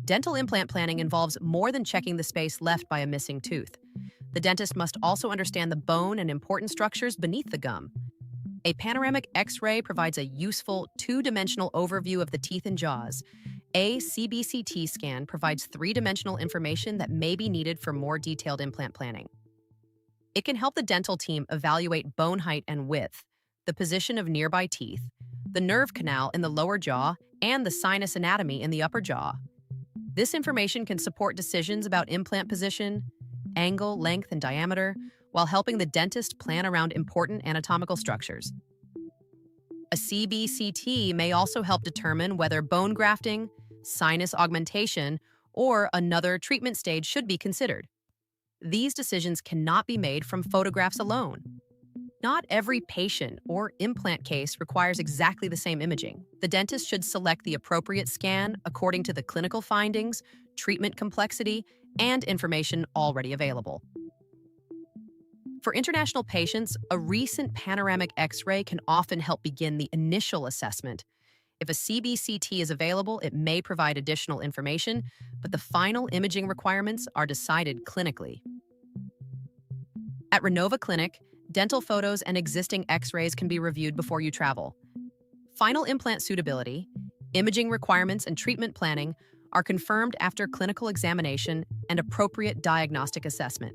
Dental implant planning involves more than checking the space left by a missing tooth. The dentist must also understand the bone and important structures beneath the gum. A panoramic X-ray provides a useful two-dimensional overview of the teeth and jaws. A CBCT scan provides three-dimensional information that may be needed for more detailed implant planning. It can help the dental team evaluate bone height and width, the position of nearby teeth, the nerve canal in the lower jaw, and the sinus anatomy in the upper jaw. This information can support decisions about implant position, angle, length, and diameter, while helping the dentist plan around important anatomical structures. A CBCT may also help determine whether bone grafting, sinus augmentation, or another treatment stage should be considered. These decisions cannot be made from photographs alone. Not every patient or implant case requires exactly the same imaging. The dentist should select the appropriate scan according to the clinical findings, treatment complexity, and information already available. For international patients, a recent panoramic X-ray can often help begin the initial assessment. If a CBCT is available, it may provide additional information, but the final imaging requirements are decided clinically. At Renova Clinic, dental photos and existing X-rays can be reviewed before you travel. Final implant suitability, imaging requirements, and treatment planning are confirmed after clinical examination and appropriate diagnostic assessment.